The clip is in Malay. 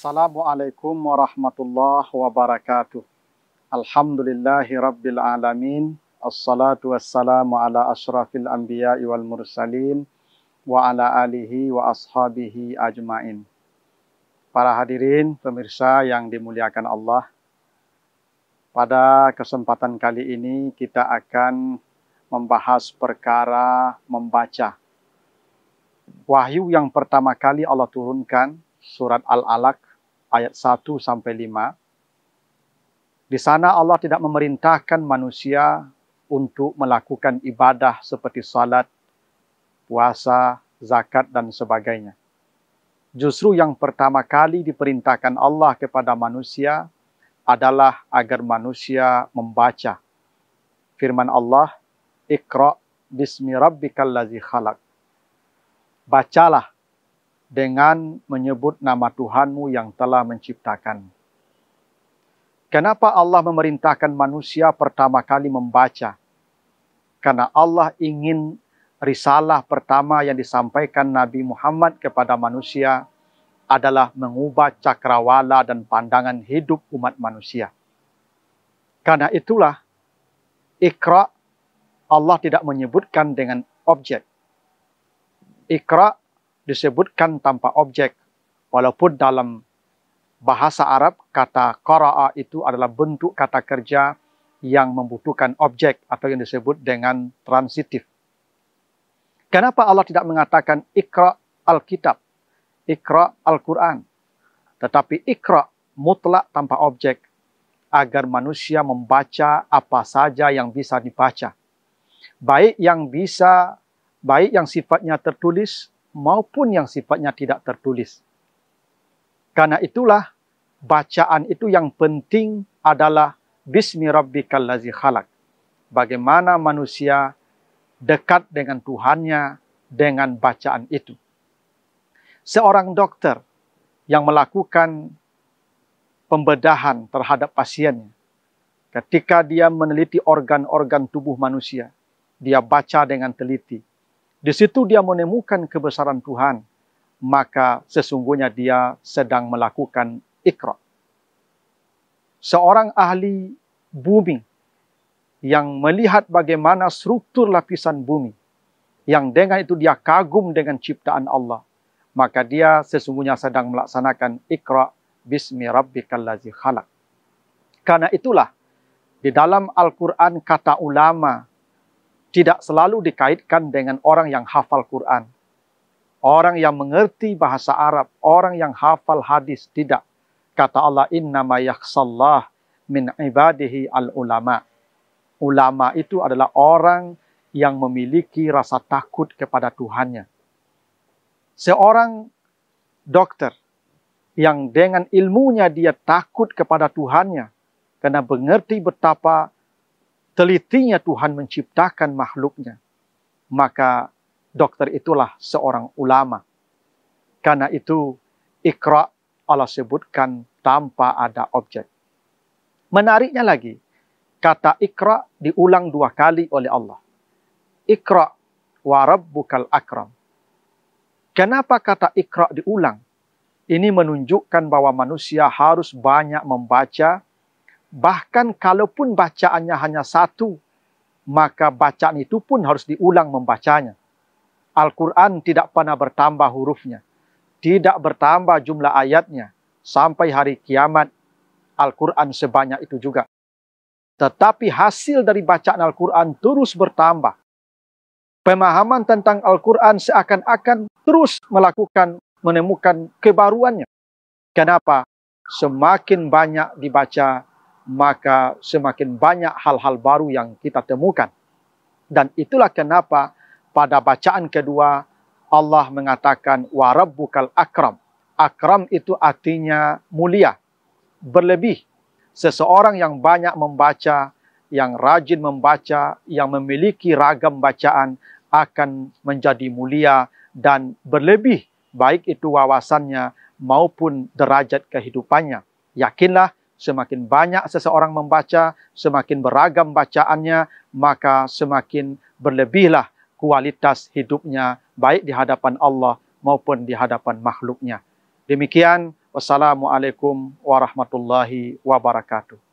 Assalamualaikum warahmatullahi wabarakatuh. Alhamdulillahi rabbil alamin. Assalatu wassalamu ala ashrafil anbiya'i wal mursalin wa ala alihi wa ashabihi ajmain. Para hadirin pemirsa yang dimuliakan Allah, pada kesempatan kali ini kita akan membahas perkara membaca. Wahyu yang pertama kali Allah turunkan, surat Al-Alaq ayat 1-5. Di sana Allah tidak memerintahkan manusia untuk melakukan ibadah seperti salat, puasa, zakat, dan sebagainya. Justru yang pertama kali diperintahkan Allah kepada manusia adalah agar manusia membaca. Firman Allah, Iqra bismi rabbikal ladzi khalaq. Bacalah dengan menyebut nama Tuhanmu yang telah menciptakan. Kenapa Allah memerintahkan manusia pertama kali membaca? Karena Allah ingin risalah pertama yang disampaikan Nabi Muhammad kepada manusia adalah mengubah cakrawala dan pandangan hidup umat manusia. Karena itulah, Iqra Allah tidak menyebutkan dengan objek. Iqra disebutkan tanpa objek, walaupun dalam bahasa Arab kata qara'a itu adalah bentuk kata kerja yang membutuhkan objek atau yang disebut dengan transitif. Kenapa Allah tidak mengatakan Iqra al-kitab, Iqra al-Quran, tetapi Iqra mutlak tanpa objek, agar manusia membaca apa saja yang bisa dibaca, baik yang sifatnya tertulis maupun yang sifatnya tidak tertulis. Karena itulah, bacaan itu yang penting adalah Bismi rabbikal ladzi khalaq. Bagaimana manusia dekat dengan Tuhannya dengan bacaan itu. Seorang dokter yang melakukan pembedahan terhadap pasiennya, ketika dia meneliti organ-organ tubuh manusia, dia baca dengan teliti. Di situ dia menemukan kebesaran Tuhan, maka sesungguhnya dia sedang melakukan Iqra. Seorang ahli bumi yang melihat bagaimana struktur lapisan bumi, yang dengan itu dia kagum dengan ciptaan Allah, maka dia sesungguhnya sedang melaksanakan Iqra bismi rabbikal ladzi khalaq. Karena itulah, di dalam Al-Quran kata ulama tidak selalu dikaitkan dengan orang yang hafal Quran, orang yang mengerti bahasa Arab, orang yang hafal hadis. Tidak. Kata Allah, innama yakhshallah min ibadihi al-ulama. Ulama itu adalah orang yang memiliki rasa takut kepada Tuhannya. Seorang dokter yang dengan ilmunya dia takut kepada Tuhannya, karena mengerti betapa telitinya Tuhan menciptakan makhluknya, maka dokter itulah seorang ulama. Karena itu Iqra Allah sebutkan tanpa ada objek. Menariknya lagi, kata Iqra diulang 2 kali oleh Allah. Iqra wa rabbukal akram. Kenapa kata Iqra diulang? Ini menunjukkan bahwa manusia harus banyak membaca. Bahkan kalaupun bacaannya hanya 1, maka bacaan itu pun harus diulang membacanya. Al-Quran tidak pernah bertambah hurufnya, tidak bertambah jumlah ayatnya. Sampai hari kiamat, Al-Quran sebanyak itu juga. Tetapi hasil dari bacaan Al-Quran terus bertambah. Pemahaman tentang Al-Quran seakan-akan terus menemukan kebaruannya. Kenapa? Semakin banyak dibaca, maka semakin banyak hal-hal baru yang kita temukan. Dan itulah kenapa pada bacaan kedua Allah mengatakan wa rabbukal akram. Akram itu artinya mulia, berlebih. Seseorang yang banyak membaca, yang rajin membaca, yang memiliki ragam bacaan akan menjadi mulia dan berlebih, baik itu wawasannya maupun derajat kehidupannya. Yakinlah, semakin banyak seseorang membaca, semakin beragam bacaannya, maka semakin berlebihlah kualitas hidupnya, baik di hadapan Allah maupun di hadapan makhluknya. Demikian Wassalamualaikum warahmatullahi wabarakatuh.